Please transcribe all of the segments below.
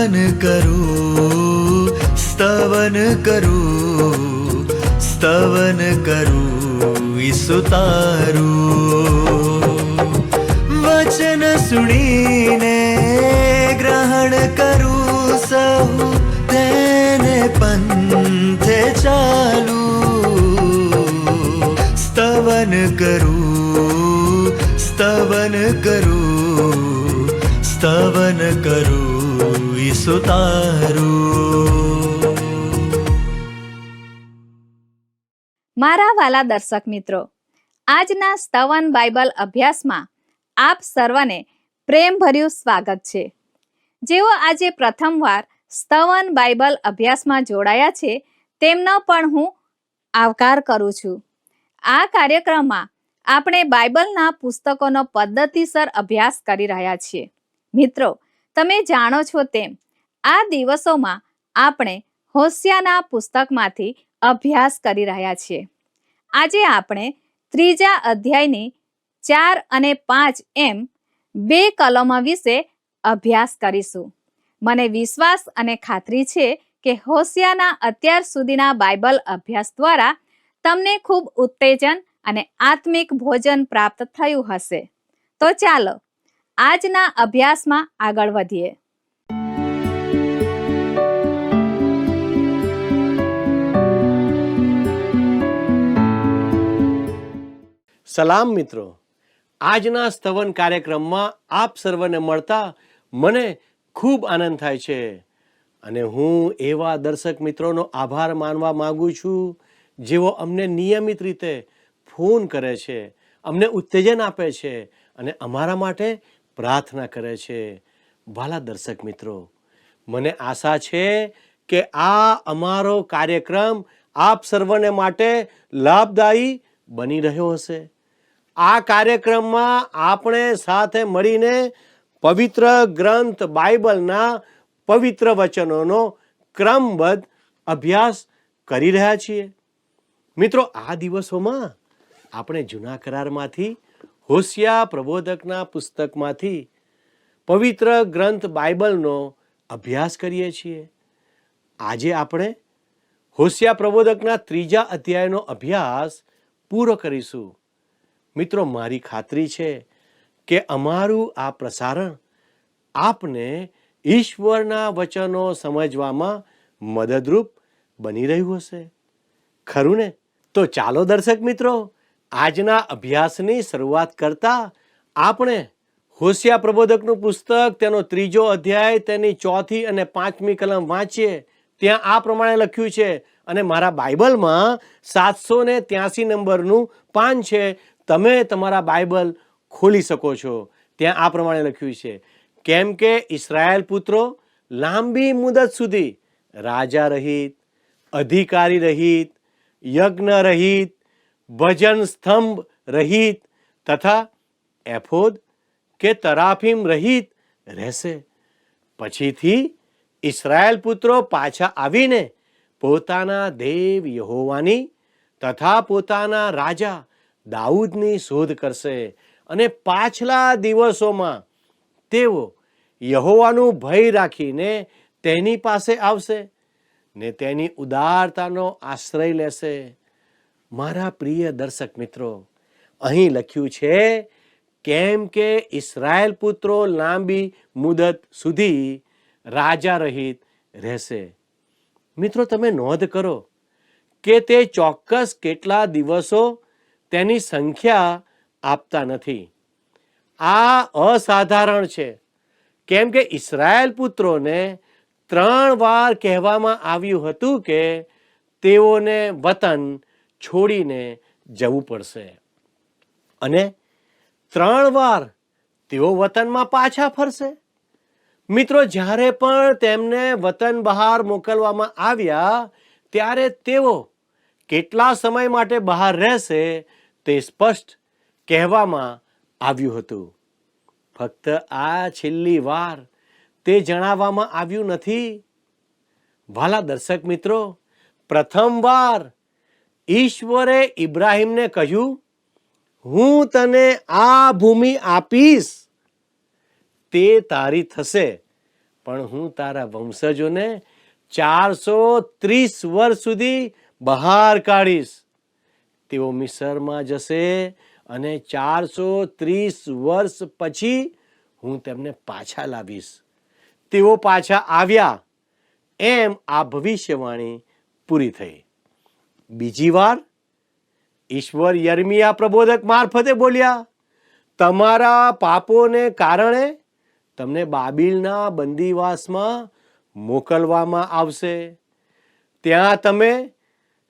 સ્તવન કરું, સ્તવન કરું, સ્તવન કરું ઈસુ તારું. વચન સુણીને ગ્રહણ કરું સહુ, તેને પંથે ચાલું. સ્તવન કરું, સ્તવન કરું, સ્તવન કરું ઈસુ તારું. મારા વાલા દર્શક મિત્રો, આજના સ્તવન બાઇબલ અભ્યાસમાં આપ સર્વને પ્રેમભર્યું સ્વાગત છે. જેઓ આજે પ્રથમવાર સ્તવન બાઇબલ અભ્યાસમાં જોડાયા છે તેમનો પણ હું આવકાર કરું છું. આ કાર્યક્રમમાં આપણે બાઇબલના પુસ્તકોનો પદ્ધતિસર અભ્યાસ કરી રહ્યા છીએ. મિત્રો, તમે જાણો છો તેમ આ દિવસોમાં આપણે હોશિયાના પુસ્તકમાંથી અભ્યાસ કરી રહ્યા છીએ. આજે આપણે 3 અધ્યાયની 4 અને 5 એમ 2 કલમો વિશે અભ્યાસ કરીશું. મને વિશ્વાસ અને ખાતરી છે કે હોશિયાના અત્યાર સુધીના બાઇબલ અભ્યાસ દ્વારા તમને ખૂબ ઉત્તેજન અને આત્મિક ભોજન પ્રાપ્ત થયું હશે. તો ચાલો આજના અભ્યાસમાં આગળ વધીએ. સલામ મિત્રો, આજના સ્તવન કાર્યક્રમમાં આપ સર્વને મળતા મને ખૂબ આનંદ થાય છે અને હું એવા દર્શક મિત્રોનો આભાર માનવા માંગુ છું જેઓ અમને નિયમિત રીતે ફોન કરે છે, અમને ઉત્તેજન આપે છે અને અમારા માટે પ્રાર્થના કરે છે. વાલા દર્શક મિત્રો, મને આશા છે કે આ અમારો કાર્યક્રમ આપ સર્વને માટે લાભદાયી બની રહ્યો હશે. આ કાર્યક્રમમાં આપણે સાથે મળીને પવિત્ર ગ્રંથ બાઇબલના પવિત્ર વચનોનો ક્રમબદ્ધ અભ્યાસ કરી રહ્યા છીએ. મિત્રો, આ દિવસોમાં આપણે જૂના કરારમાંથી હોશિયા પ્રબોધકના પુસ્તકમાંથી પવિત્ર ગ્રંથ બાઇબલનો અભ્યાસ કરીએ છીએ. આજે આપણે હોશિયા પ્રબોધકના 3 અધ્યાયનો અભ્યાસ પૂરો કરીશું. મિત્રો, મારી ખાતરી છે કે અમારું આ પ્રસારણ આપને ઈશ્વરના વચનો સમજવામાં મદદરૂપ બની રહ્યું હશે. ખરું ને? તો ચાલો દર્શક મિત્રો, આજના અભ્યાસની શરૂઆત કરતા આપણે હોશિયા પ્રબોધકનું પુસ્તક તેનો 3 અધ્યાય તેની 4 અને 5મી કલમ વાંચીએ. ત્યાં આ પ્રમાણે લખ્યું છે અને મારા બાઇબલમાં 783 નંબરનું પાન છે. તમે તમારા બાઇબલ ખોલી શકો છો. ત્યાં આ પ્રમાણે લખ્યું છે, કેમ કે ઇસ્રાયેલ પુત્રો લાંબી મુદત સુધી રાજા રહિત, અધિકારી રહિત, યજ્ઞ રહિત, ભજન સ્તંભ રહિત તથા એફોદ કે તરાફીમ રહિત રહેશે. પછીથી ઇસ્રાયેલ પુત્રો પાછા આવીને પોતાના દેવ યહોવાની તથા પોતાના રાજા દાઉદની શોધ કરશે અને પાછલા દિવસોમાં તેઓ યહોવાનું ભય રાખીને તેની પાસે આવશે ને તેની ઉદારતાનો આશ્રય લેશે. મારા પ્રિય દર્શક મિત્રો, અહીં લખ્યું છે, કેમ કે ઇસ્રાયેલ પુત્રો લાંબી મુદત સુધી રાજા રહિત રહેશે. મિત્રો, તમે નોંધ કરો કે તે ચોક્કસ કેટલા દિવસો તેની સંખ્યા આપતા નથી. આ અસાધારણ છે, કેમ કે ઇસ્રાયેલ પુત્રોને 3 વાર કહેવામાં આવ્યું હતું કે તેઓને વતન છોડીને જવું પડશે અને 3 વાર તેઓ વતનમાં પાછા ફરશે. મિત્રો, જ્યારે પણ તેમને વતન બહાર મોકલવામાં આવ્યા ત્યારે તેઓ કેટલા સમય માટે બહાર રહેશે તે સ્પષ્ટ કહેવામાં આવ્યું હતું. ફક્ત આ છેલ્લી વાર તે જણાવવામાં આવ્યું નથી. વાલા દર્શક મિત્રો, પ્રથમવાર ઈશ્વરે ઇબ્રાહીમને કહ્યું, હું તને આ ભૂમિ આપીશ, તે તારી થશે પણ હું તારા વંશજોને 430 વર્ષ સુધી બહાર કાઢીશ. તેઓ મિસરમાં જશે અને 430 વર્ષ પછી હું તેમને પાછા લાવીશ. તેઓ પાછા આવ્યા એમ આ ભવિષ્યવાણી પૂરી થઈ. બીજી વાર ઈશ્વર યર્મિયા પ્રબોધક મારફતે બોલ્યા, તમારા પાપોને કારણે તમને બાબિલના બંદીવાસમાં મોકલવામાં આવશે. ત્યાં તમે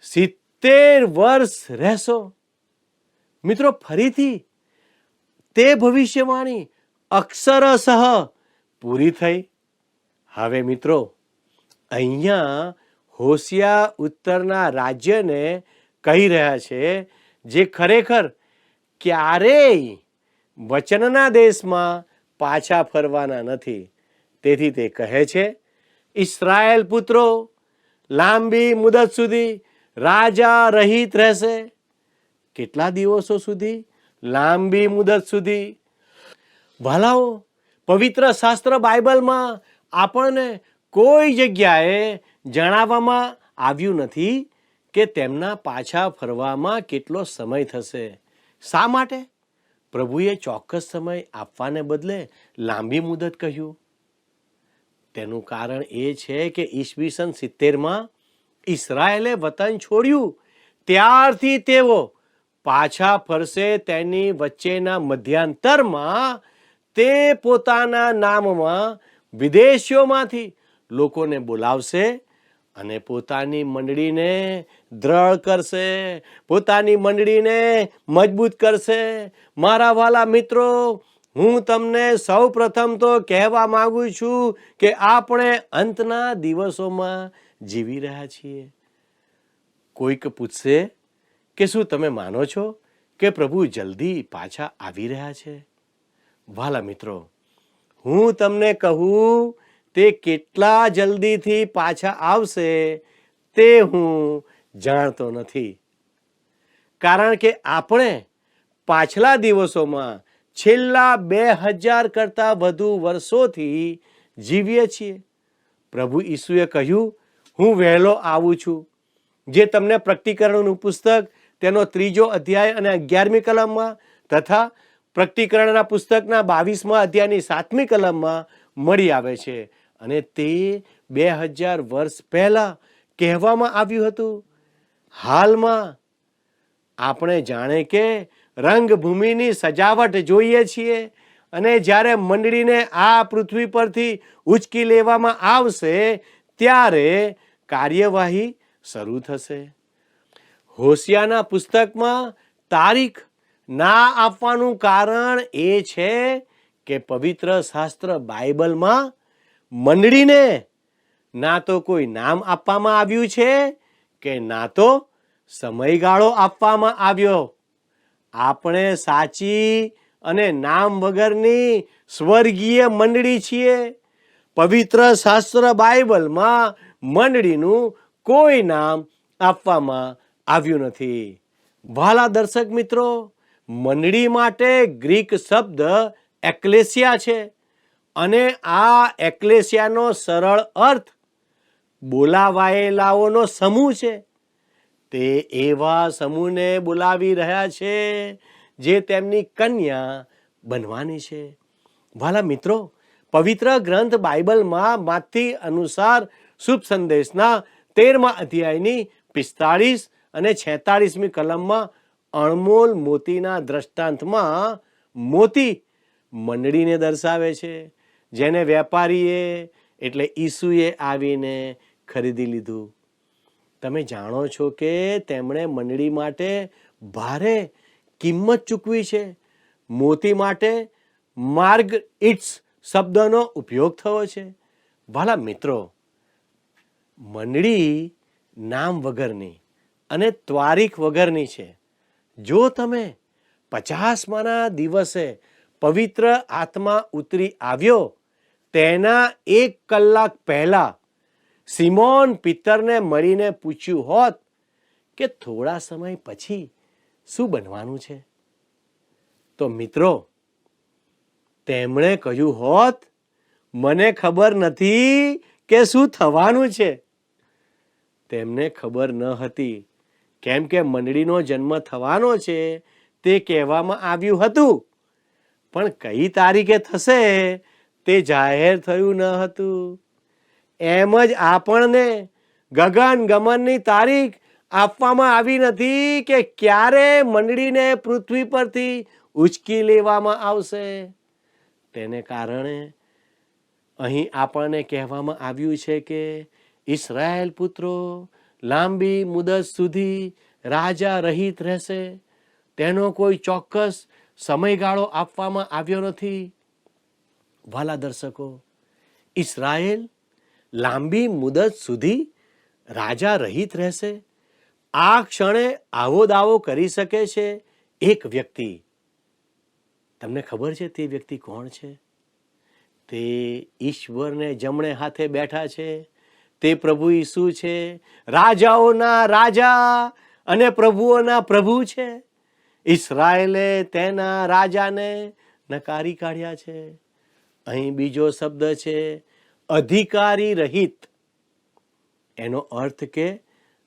70 વર્ષ રહેશો. મિત્રો, ફરીથી તે ભવિષ્યવાણી અક્ષરશઃ પૂરી થઈ. હવે મિત્રો, અહીંયા હોશિયા ઉત્તરના રાજ્યને કહી રહ્યા છે, જે ખરેખર ક્યારેય વચનના દેશમાં પાછા ફરવાના નથી. તેથી તે કહે છે, ઇસ્રાયેલ પુત્રો લાંબી મુદત સુધી રાજા રહિત રહેશે. કેટલા દિવસો સુધી? લાંબી મુદત સુધી. ભલાઓ, પવિત્ર શાસ્ત્ર બાઇબલમાં આપણને કોઈ જગ્યાએ જણાવવામાં આવ્યું નથી કે તેમના પાછા ફરવામાં કેટલો સમય થશે. શા માટે પ્રભુએ ચોક્કસ સમય આપવાને બદલે લાંબી મુદત કહ્યું? તેનું કારણ એ છે કે ઈસવીસન 70માં ઇસરાયેલે વતન છોડ્યું ત્યારથી તેઓ પાછા ફરશે. તેની વચ્ચેના મધ્યાંતરમાં તે પોતાના નામમાં વિદેશીઓમાંથી લોકોને બોલાવશે અને પોતાની મંડળીને દ્રઢ કરશે, પોતાની મંડળીને મજબૂત કરશે. મારા વાલા મિત્રો, હું તમને સૌ પ્રથમ તો કહેવા માંગુ છું કે આપણે અંતના દિવસોમાં જીવી રહ્યા છીએ. કોઈક પૂછશે કે શું તમે માનો છો કે પ્રભુ જલ્દી પાછા આવી રહ્યા છે? વાલા મિત્રો, હું તમને કહું, તે કેટલા જલ્દીથી પાછા આવશે તે હું જાણતો નથી. કારણ કે આપણે પાછલા દિવસોમાં છેલ્લા 2000 કરતા વધુ વર્ષોથી જીવીએ છીએ. પ્રભુ ઈસુએ કહ્યું, હું વહેલો આવું છું. જે તમને પ્રકટીકરણનું પુસ્તક તેનો 3 અધ્યાય અને 11મી કલમમાં તથા પ્રકટીકરણના પુસ્તકના 22મા અધ્યાયની 7મી કલમમાં મળી આવે છે. અને તે 2000 વર્ષ પહેલા કહેવામાં આવ્યું હતું. હાલમાં આપણે જાણે કે રંગભૂમિની સજાવટ જોઈએ છીએ, અને જ્યારે મંડળીને આ પૃથ્વી પરથી ઉચકી લેવામાં આવશે ત્યારે કાર્યવાહી શરૂ થશે. હોશિયાના પુસ્તકમાં તારીખ ના આપવાનું કારણ એ છે કે પવિત્ર શાસ્ત્ર બાઇબલમાં મંડળીને ના તો કોઈ નામ આપવામાં આવ્યું છે કે ના તો સમયગાળો આપવામાં આવ્યો. આપણે સાચી અને નામ વગરની સ્વર્ગીય મંડળી છીએ. પવિત્ર શાસ્ત્ર બાઇબલમાં મંડળીનું કોઈ નામ આપવામાં આવ્યું નથી. વાલા દર્શક મિત્રો, મંડળી માટે ગ્રીક શબ્દ એક્લેસિયા છે, અને આ એક્લેસિયાનો સરળ અર્થ બોલાવાયેલાઓનો સમૂહ છે. તે એવા સમૂહને બોલાવી રહ્યા છે જે તેમની કન્યા બનવાની છે. વાલા મિત્રો, પવિત્ર ગ્રંથ બાઇબલમાં માથી અનુસાર શુભ સંદેશના 13મા અધ્યાયની 45 અને 46મી કલમમાં અણમોલ મોતીના દ્રષ્ટાંતમાં મોતી મંડળીને દર્શાવે છે, જેને વેપારીએ એટલે ઈસુએ આવીને ખરીદી લીધું. તમે જાણો છો કે તેમણે મંડળી માટે ભારે કિંમત ચૂકવી છે. મોતી માટે માર્ગ ઇટ્સ શબ્દનો ઉપયોગ થયો છે. વાલા મિત્રો, મંડળી નામ વગરની અને તારીખ વગરની છે. જો તમે 50માના દિવસે પવિત્ર આત્મા ઉતરી આવ્યો તેના 1 કલાક પહેલા સિમોન પિત્તરને મળીને પૂછ્યું હોત કે થોડા સમય પછી શું બનવાનું છે, તો મિત્રો તેમણે કહ્યું હોત, મને ખબર નથી કે શું થવાનું છે. તેમને ખબર ન હતી, કેમ કે મંડળીનો જન્મ થવાનો છે તે કહેવામાં આવ્યું હતું, પણ કઈ તારીખે થશે તે જાહેર થયું ન હતું. એમ જ આપણને ગગન ગમનની તારીખ આપવામાં આવી નથી કે ક્યારે મંડળીને પૃથ્વી પરથી ઉચકી લેવામાં આવશે. તેને કારણે અહીં આપણને કહેવામાં આવ્યું છે કે ઇસ્રાયેલ પુત્રો લાંબી મુદત સુધી રાજા રહિત રહેશે. તેનો કોઈ ચોક્કસ સમયગાળો આપવામાં આવ્યો નથી. વાલા દર્શકો, ઇસ્રાયેલ લાંબી મુદત સુધી રાજા રહિત રહેશે. આ ક્ષણે આવો દાવો કરી શકે છે એક વ્યક્તિ. તમને ખબર છે તે વ્યક્તિ કોણ છે? તે ઈશ્વરને જમણે હાથે બેઠા છે. તે પ્રભુ ઈસુ છે. રાજાઓના રાજા અને પ્રભુઓના પ્રભુ છે. ઇસ્રાયેલે તેના રાજાને નકારી કાઢ્યા છે. અહીં બીજો શબ્દ છે અધિકારી રહિત. એનો અર્થ કે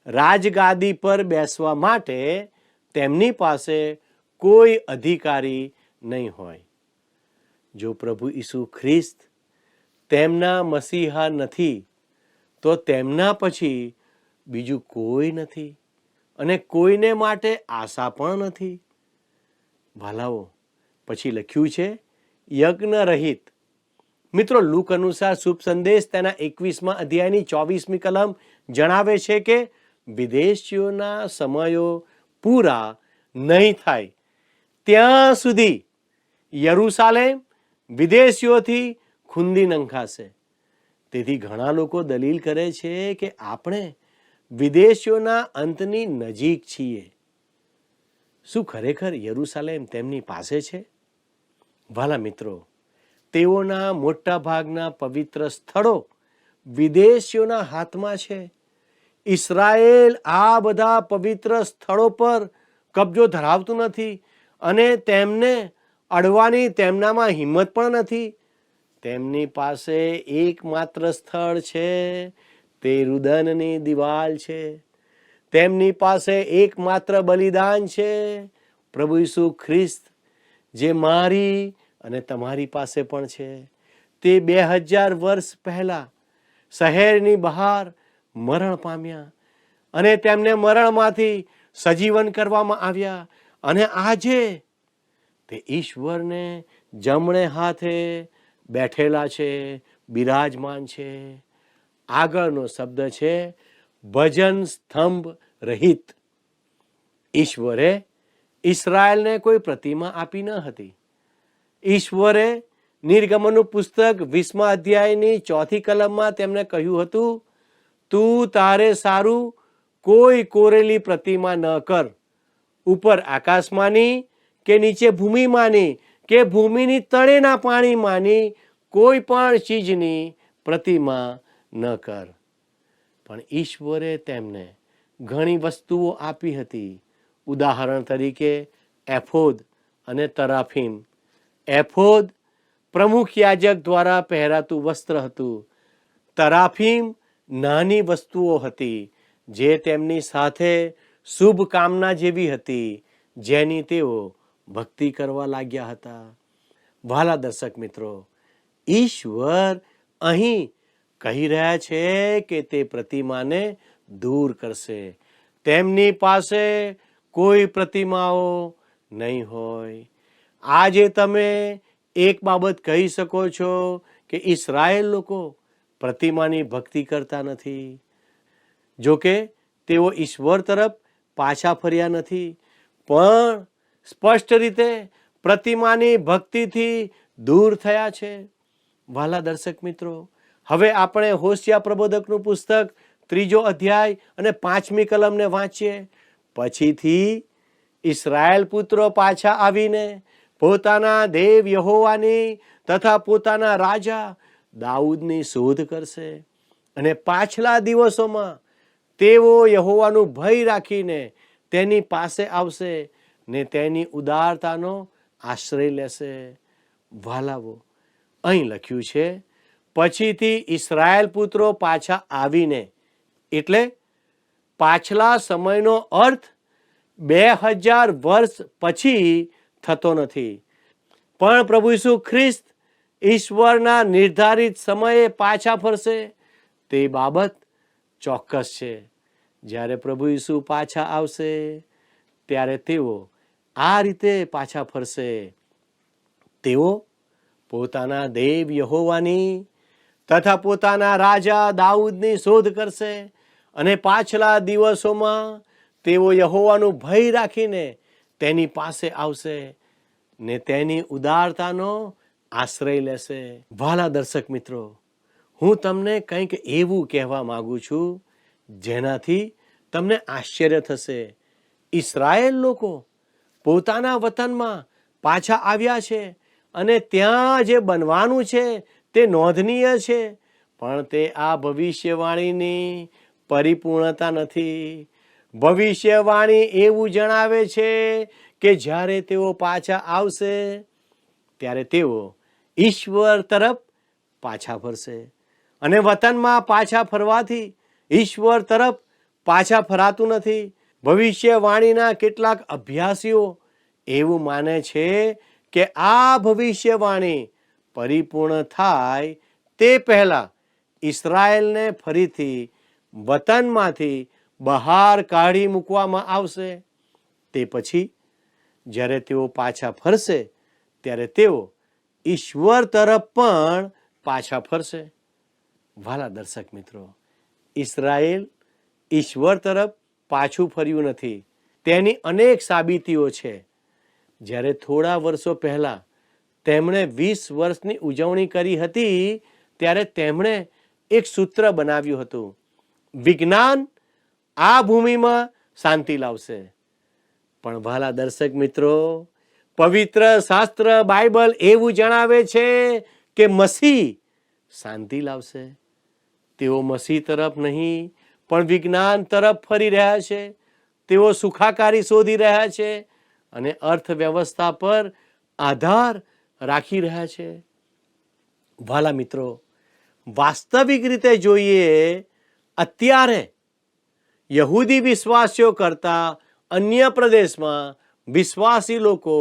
રાજગાદી પર બેસવા માટે તેમની પાસે કોઈ અધિકારી નહીં હોય. જો પ્રભુ ઈસુ ખ્રિસ્ત તેમના મસીહા નથી તો તેમના પછી બીજું કોઈ નથી અને કોઈને માટે આશા પણ નથી. ભાલાઓ, પછી લખ્યું છે યજ્ઞ રહિત. મિત્રો, લુક અનુસાર શુભ સંદેશ તેના 21મા અધ્યાયની 24મી કલમ જણાવે છે કે વિદેશીઓના સમયો પૂરા નહીં થાય ત્યાં સુધી યરૂશાલેમ વિદેશીઓથી ખૂંદી નંખાશે. તેથી ઘણા લોકો દલીલ કરે છે કે આપણે વિદેશીઓના અંતની નજીક છીએ. શું ખરેખર યરૂશાલેમ તેમની પાસે છે? વાલા મિત્રો, તેઓના મોટા ભાગના પવિત્ર સ્થળો વિદેશીઓના હાથમાં છે. ઇસ્રાયેલ આ બધા પવિત્ર સ્થળો પર કબજો ધરાવતું નથી અને તેમને અડવાની તેમનામાં હિંમત પણ નથી. તેમની પાસે એકમાત્ર સ્થળ છે તે રુદનની દિવાલ છે. તેમની પાસે એકમાત્ર બલિદાન છે પ્રભુ ઈસુ ખ્રિસ્ત, જે મારી અને તમારી પાસે પણ છે. તે 2000 વર્ષ પહેલા શહેરની બહાર મરણ પામ્યા અને તેમને મરણમાંથી સજીવન કરવામાં આવ્યા અને આજે તે ઈશ્વરને જમણે હાથે બેઠેલા છે, બિરાજમાન છે. આગળનો શબ્દ છે ભજન સ્તંભ રહિત. ઈશ્વરે ઇસ્રાયેલને કોઈ પ્રતિમા આપી ન હતી. ઈશ્વરે નિર્ગમનનું પુસ્તક 20મા અધ્યાયની 4થી કલમમાં તેમને કહ્યું હતું, તું તારે સારું કોઈ કોરેલી પ્રતિમા ન કર. ઉપર આકાશમાંની કે નીચે ભૂમિમાંની કે ભૂમિની તળેના પાણીમાંની કોઈ પણ ચીજની પ્રતિમા ન કર. પણ ઈશ્વરે તેમને ઘણી વસ્તુઓ આપી હતી. ઉદાહરણ તરીકે એફોદ અને તરાફીમ. એફોદ પ્રમુખ યાજક દ્વારા પહેરાતું વસ્ત્ર હતું. તરાફીમ નાની વસ્તુઓ હતી જે તેમની સાથે શુભ કામના જેવી હતી, જેની તેઓ ભક્તિ કરવા લાગ્યા હતા. વાલા દર્શક મિત્રો, ઈશ્વર અહીં કહી રહ્યા છે કે તે પ્રતિમાને દૂર કરશે. તેમની પાસે કોઈ પ્રતિમાઓ નહીં હોય. આજે તમે એક બાબત કહી શકો છો કે ઇસ્રાયેલ લોકો પ્રતિમાની ભક્તિ કરતા નથી. જોકે તેઓ ઈશ્વર તરફ પાછા ફર્યા નથી, પણ સ્પષ્ટ રીતે પ્રતિમાની ભક્તિથી દૂર થયા છે. વાલા દર્શક મિત્રો, હવે આપણે હોશિયા પ્રબોધકનું પુસ્તક 3જો અધ્યાય અને 5મી કલમને વાંચીએ. પછીથી ઇસ્રાયેલ પુત્રો પાછા આવીને પોતાના દેવ યહોવાની તથા પોતાના રાજા દાઉદની શોધ કરશે અને પાછલા દિવસોમાં તેઓ યહોવાનું ભય રાખીને તેની પાસે આવશે ને તેની ઉદારતાનો આશ્રય લેશે. વાલાઓ, અહીં લખ્યું છે પછીથી ઇસરાયેલ પુત્રો પાછા આવીને, એટલે પાછલા સમયનો અર્થ 2000 વર્ષ પછી થતો નથી, પણ પ્રભુ ઈસુ ખ્રિસ્ત ઈશ્વરના નિર્ધારિત સમયે પાછા ફરશે તે બાબત ચોક્કસ છે. જ્યારે પ્રભુ ઈસુ પાછા આવશે ત્યારે તેઓ આ રીતે પાછા ફરશે. તેઓ પોતાના દેવ યહોવાની તથા પોતાના રાજા દાઉદની શોધ કરશે અને પાછલા દિવસોમાં તેઓ યહોવાનું ભય રાખીને તેની પાસે આવશે ને તેની ઉદારતાનો આશ્રય લેશે. વાલા દર્શક મિત્રો, હું તમને કંઈક એવું કહેવા માંગુ છું જેનાથી તમને આશ્ચર્ય થશે. ઇસરાયેલ લોકો પોતાના વતનમાં પાછા આવ્યા છે અને ત્યાં જે બનવાનું છે તે નોંધનીય છે, પણ તે આ ભવિષ્યવાણીની પરિપૂર્ણતા નથી. ભવિષ્યવાણી એવું જણાવે છે કે જ્યારે તેઓ પાછા આવશે ત્યારે તેઓ ઈશ્વર તરફ પાછા ફરશે. અને વતનમાં પાછા ફરવાથી ઈશ્વર તરફ પાછા ફરાતું નથી. ભવિષ્યવાણીના કેટલાક અભ્યાસીઓ એવું માને છે કે આ ભવિષ્યવાણી પરિપૂર્ણ થાય તે પહેલા ઇસરાયેલને ફરીથી વતનમાંથી બહાર કાઢી મૂકવામાં આવશે. તે પછી જ્યારે તેઓ પાછા ફરશે ત્યારે તેઓ ઈશ્વર તરફ પણ પાછા ફરશે. વાલા દર્શક મિત્રો, ઇસરાયેલ ઈશ્વર તરફ પાછું ફર્યું નથી. તેની અનેક સાબિતીઓ છે. જ્યારે થોડા વર્ષો પહેલા તેમણે 20 વર્ષની ઉજવણી કરી હતી ત્યારે તેમણે એક સૂત્ર બનાવ્યું હતું, વિજ્ઞાન આ ભૂમિમાં શાંતિ લાવશે. પણ વાલા દર્શક મિત્રો, પવિત્ર શાસ્ત્ર બાઇબલ એવું જણાવે છે કે મસીહ શાંતિ લાવશે. તેઓ મસીહ તરફ નહીં પણ વિજ્ઞાન તરફ ફરી રહ્યા છે. તેઓ સુખાકારી શોધી રહ્યા છે અને અર્થવ્યવસ્થા પર આધાર રાખી રહ્યા છે. વાલા મિત્રો, વાસ્તવિક રીતે જોઈએ અત્યારે યહૂદી વિશ્વાસીઓ કરતા અન્ય પ્રદેશમાં વિશ્વાસી લોકો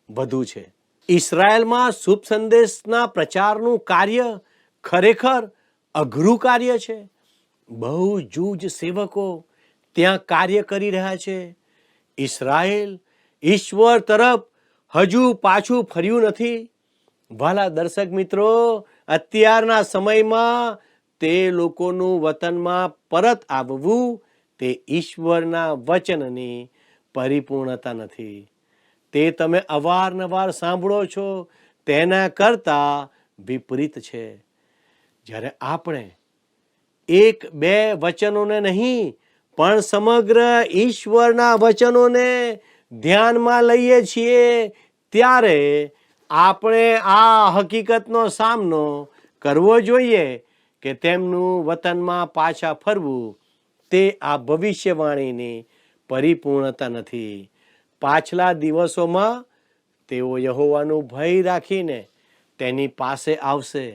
વધુ છે. ઇસરાયેલમાં શુભ સંદેશના પ્રચારનું કાર્ય ખરેખર અઘરું કાર્ય છે. બહુ જૂજ સેવકો ત્યાં કાર્ય કરી રહ્યા છે. ઇસરાયેલ ઈશ્વર તરફ હજુ પાછું ફર્યું નથી. વાલા દર્શક મિત્રો, અત્યારના સમયમાં તે લોકોનું વતનમાં પરત આવવું તે ઈશ્વરના વચનની પરિપૂર્ણતા નથી. તે તમે અવારનવાર સાંભળો છો તેના કરતા વિપરીત છે. જ્યારે આપણે 1-2 વચનોને નહીં પણ સમગ્ર ઈશ્વરના વચનોને ધ્યાનમાં લઈએ છીએ ત્યારે આપણે આ હકીકતનો સામનો કરવો જોઈએ કે તેમનું વતનમાં પાછા ફરવું તે આ ભવિષ્યવાણીની પરિપૂર્ણતા નથી. પાછલા દિવસોમાં તેઓ યહોવાનું ભય રાખીને તેની પાસે આવશે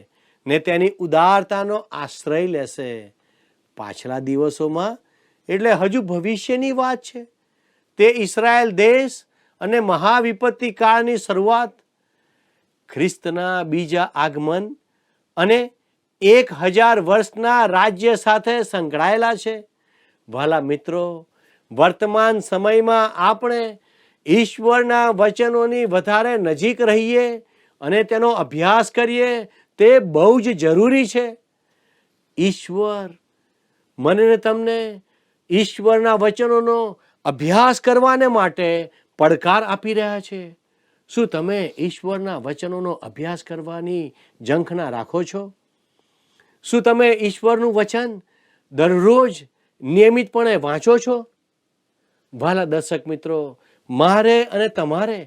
ને તેની ઉદારતાનો આશ્રય લેશે. પાછલા દિવસોમાં એટલે હજુ ભવિષ્યની વાત છે. તે ઇસરાયેલ દેશ અને મહાવિપત્તિ કાળની શરૂઆત, ખ્રિસ્તના બીજા આગમન અને 1000 વર્ષના રાજ્ય સાથે સંકળાયેલા છે. વાલા મિત્રો, વર્તમાન સમયમાં આપણે ઈશ્વરના વચનોની વધારે નજીક રહીએ અને તેનો અભ્યાસ કરીએ તે બહુ જ જરૂરી છે. ઈશ્વર મને ને તમને ઈશ્વરના વચનોનો અભ્યાસ કરવાને માટે પડકાર આપી રહ્યા છે. શું તમે ઈશ્વરના વચનોનો અભ્યાસ કરવાની ઝંખના રાખો છો? શું તમે ઈશ્વરનું વચન દરરોજ નિયમિતપણે વાંચો છો? વાલા દર્શક મિત્રો, મારે અને તમારે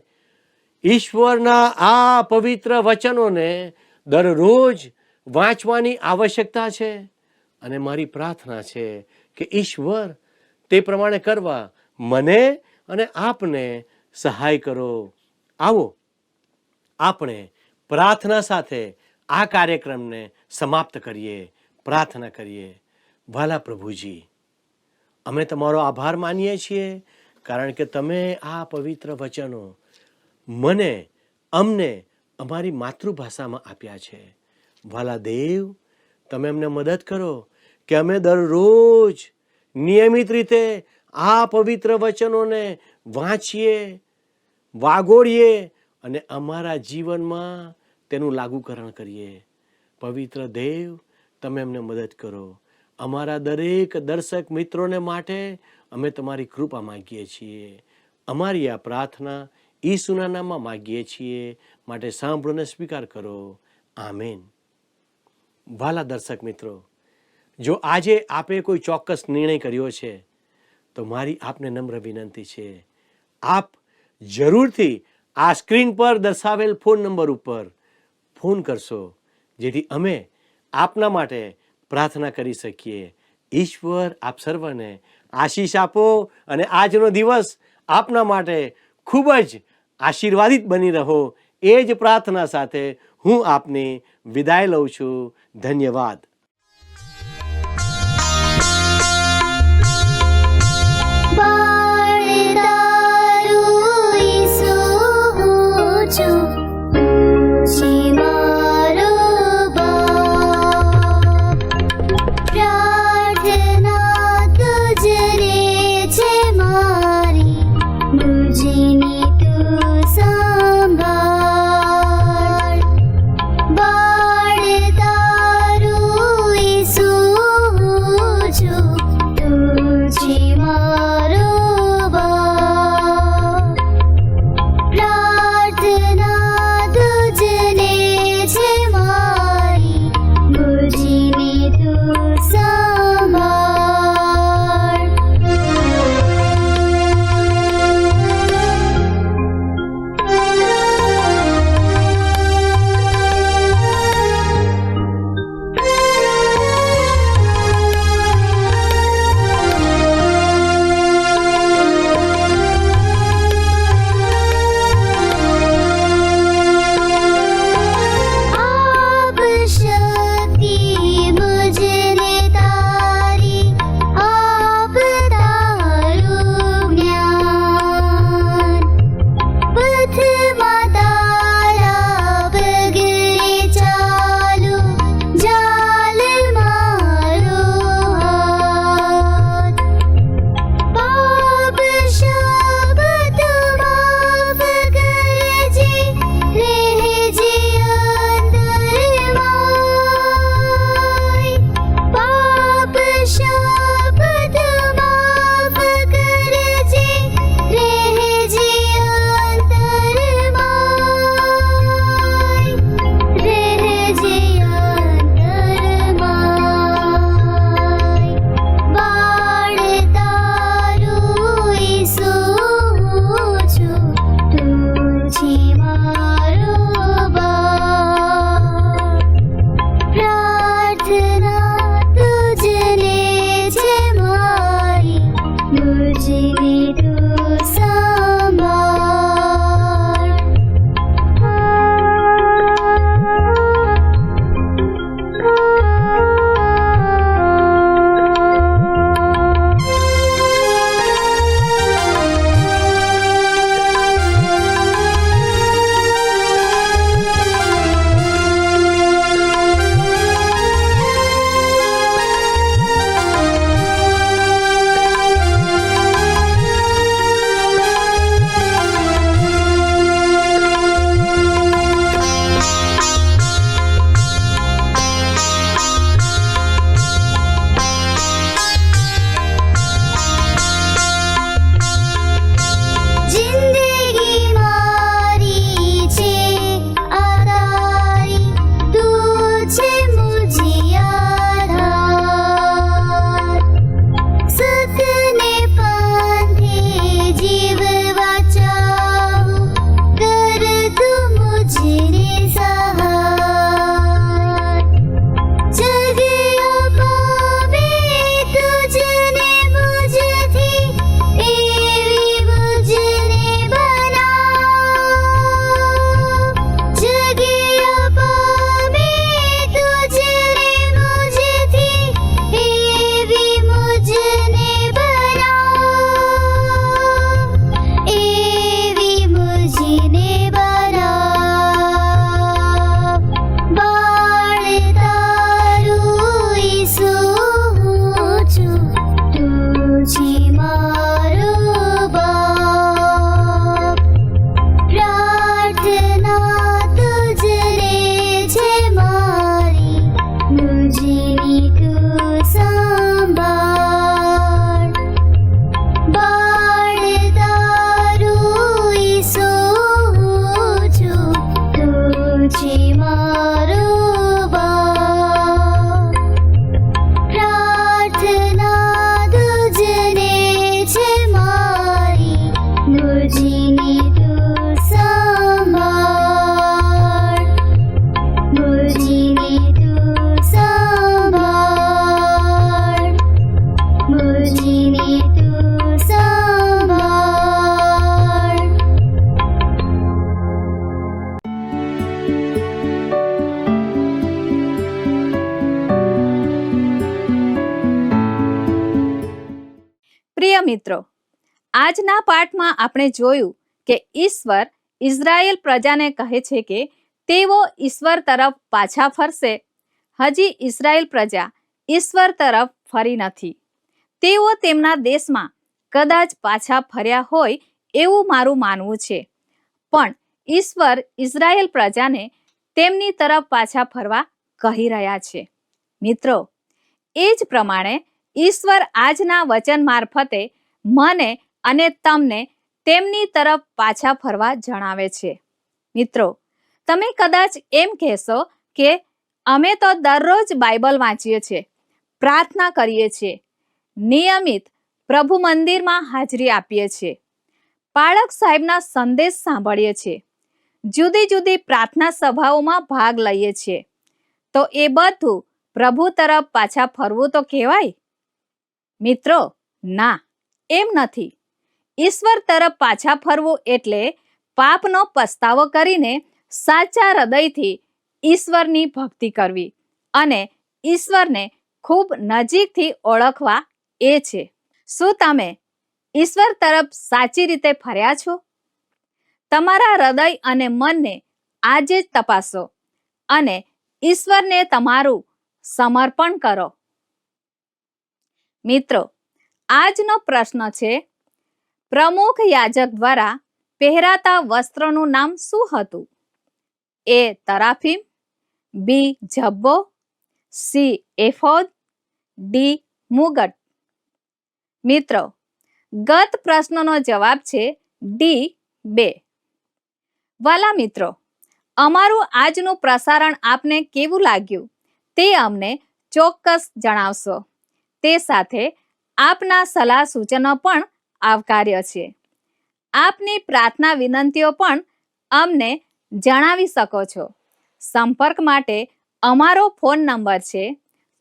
ઈશ્વરના આ પવિત્ર વચનોને દરરોજ વાંચવાની આવશ્યકતા છે. અને મારી પ્રાર્થના છે કે ઈશ્વર તે પ્રમાણે કરવા મને અને આપને સહાય કરો. આવો આપણે પ્રાર્થના સાથે આ કાર્યક્રમને સમાપ્ત કરીએ, પ્રાર્થના કરીએ. વાલા પ્રભુજી, અમે તમારો આભાર માનીએ છીએ, કારણ કે તમે આ પવિત્ર વચનો મને, અમને અમારી માતૃભાષામાં આપ્યા છે. વાલા દેવ, તમે અમને મદદ કરો કે અમે દરરોજ નિયમિત રીતે આ પવિત્ર વચનોને વાંચીએ, વાગોળીએ અને અમારા જીવનમાં તેનું લાગુકરણ કરીએ. પવિત્ર દેવ, તમે અમને મદદ કરો. અમારા દરેક દર્શક મિત્રોને માટે અમે તમારી કૃપા માગીએ છીએ. અમારી આ પ્રાર્થના ઈસુના નામમાં માગીએ છીએ, માટે સાંભળોને સ્વીકાર કરો. આમેન. વાલા દર્શક મિત્રો, જો આજે આપે કોઈ ચોક્કસ નિર્ણય કર્યો છે તો મારી આપને નમ્ર વિનંતી છે, આપ જરૂરથી આ સ્ક્રીન પર દર્શાવેલ ફોન નંબર ઉપર ફોન કરશો, જેથી અમે આપના માટે પ્રાર્થના કરી શકીએ. ઈશ્વર આપ સર્વને આશીષ આપો અને આજનો દિવસ આપના માટે ખૂબ જ આશીર્વાદિત બની રહો. એ જ પ્રાર્થના સાથે હું આપની વિદાય લઉં છું. ધન્યવાદ. બાળ તારું પ્રિય મિત્રો, આજના પાઠમાં આપણે જોયું કે ઈશ્વર ઇઝરાયેલ પ્રજાને કહે છે કે તેઓ ઈશ્વર તરફ પાછા ફરશે. હજી ઇઝરાયેલ પ્રજા ઈશ્વર તરફ ફરી નથી. તેઓ તેમના દેશમાં કદાચ પાછા ફર્યા હોય એવું મારું માનવું છે, પણ ઈશ્વર ઇઝરાયેલ પ્રજાને તેમની તરફ પાછા ફરવા કહી રહ્યા છે. મિત્રો, એ જ પ્રમાણે ઈશ્વર આજના વચન મારફતે મને અને તમને તેમની તરફ પાછા ફરવા જણાવે છે. મિત્રો, તમે કદાચ એમ કહેશો કે અમે તો દરરોજ બાઇબલ વાંચીએ છીએ, પ્રાર્થના કરીએ છીએ, નિયમિત પ્રભુ મંદિરમાં હાજરી આપીએ છીએ, પાળક સાહેબના સંદેશ સાંભળીએ છીએ, જુદી જુદી પ્રાર્થના સભાઓમાં ભાગ લઈએ છીએ, તો એ બધું પ્રભુ તરફ પાછા ફરવું તો કહેવાય? મિત્રો, ના, એમ નથી. ઈશ્વર તરફ પાછા ફરવું એટલે પાપનો પસ્તાવો કરીને સાચા હૃદયથી ઈશ્વરની ભક્તિ કરવી અને ઈશ્વરને ખૂબ નજીકથી ઓળખવા એ છે. શું તમે ઈશ્વર તરફ સાચી રીતે ફર્યા છો? તમારા હૃદય અને મનને આજે જ તપાસો અને ઈશ્વરને તમારું સમર્પણ કરો. મિત્રો, આજનો પ્રશ્ન છે, પ્રમુખ યાજક દ્વારા પહેરાતા વસ્ત્રોનું નામ શું હતું? એ તરાફીમ, બી જબ્બો, સી એફોદ, ડી મુગટ. મિત્રો, ગત પ્રશ્નનો જવાબ છે ડી 2. વાલા મિત્રો, અમારું આજનું પ્રસારણ આપને કેવું લાગ્યું તે અમને ચોક્કસ જણાવશો. તે સાથે આપના સલાહ સૂચનો પણ આવકાર્ય છે. આપની પ્રાર્થના વિનંતીઓ પણ અમને જણાવી શકો છો. સંપર્ક માટે અમારો ફોન નંબર છે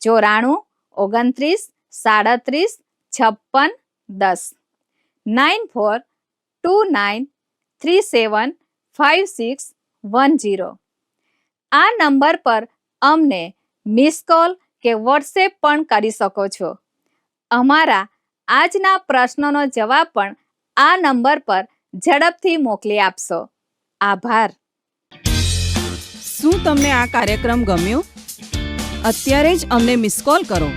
94 29 37 56 10 9429375610. આ નંબર પર અમને મિસ કોલ કે વોટ્સએપ પણ કરી શકો છો. અમારા આજના પ્રશ્નોનો જવાબ પણ આ નંબર પર ઝડપથી મોકલી આપશો. આભાર. શું તમને આ કાર્યક્રમ ગમ્યો? અત્યારે જ અમને મિસ કોલ કરો.